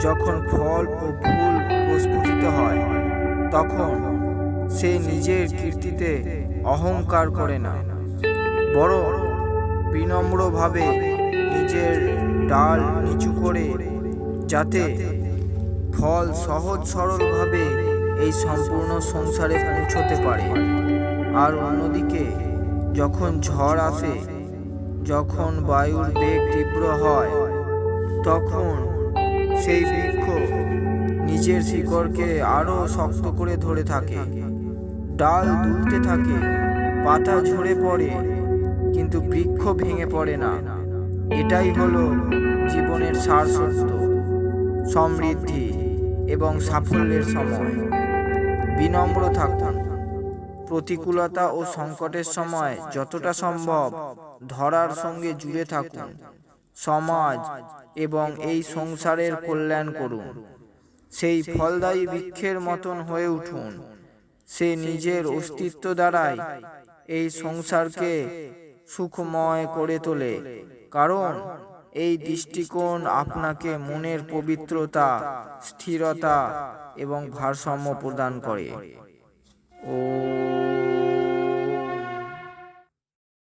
যখন ফল ও ফুল প্রস্ফুটিত হয়, তখন সে নিজের কীর্তিতে অহংকার করে না, বরং বিনম্রভাবে নিজের ডাল নিচু করে, যাতে ফল সহজ সরলভাবে এই সম্পূর্ণ সংসারে পৌঁছতে পারে। আর অন্যদিকে যখন ঝড় আসে, যখন বায়ুর বেগ তীব্র হয়, তখন সেই বৃক্ষ নিজের শিকড়কে আরো শক্ত করে ধরে থাকে, ডাল দুলতে থাকে, পাতা ঝরে পড়ে, কিন্তু বৃক্ষ ভেঙে পড়ে না। এটাই হলো জীবনের সার সত্য। সমৃদ্ধি এবং সাফল্যের সময় বিনম্র থাকুন। প্রতিকূলতা ও সংকটের সময় যতটা সম্ভব ধরার সঙ্গে জুড়ে থাকুন। সমাজ এবং এই সংসারের কল্যাণ করুন। সেই ফলদায়ী বৃক্ষের মতন হয়ে উঠুন। সে নিজের অস্তিত্ব দ্বারাই এই সংসারকে সুখময় করে তোলে, কারণ এই দৃষ্টিকোণ আপনাকে মনের পবিত্রতা, স্থিরতা এবং ভারসাম্য প্রদান করে। ও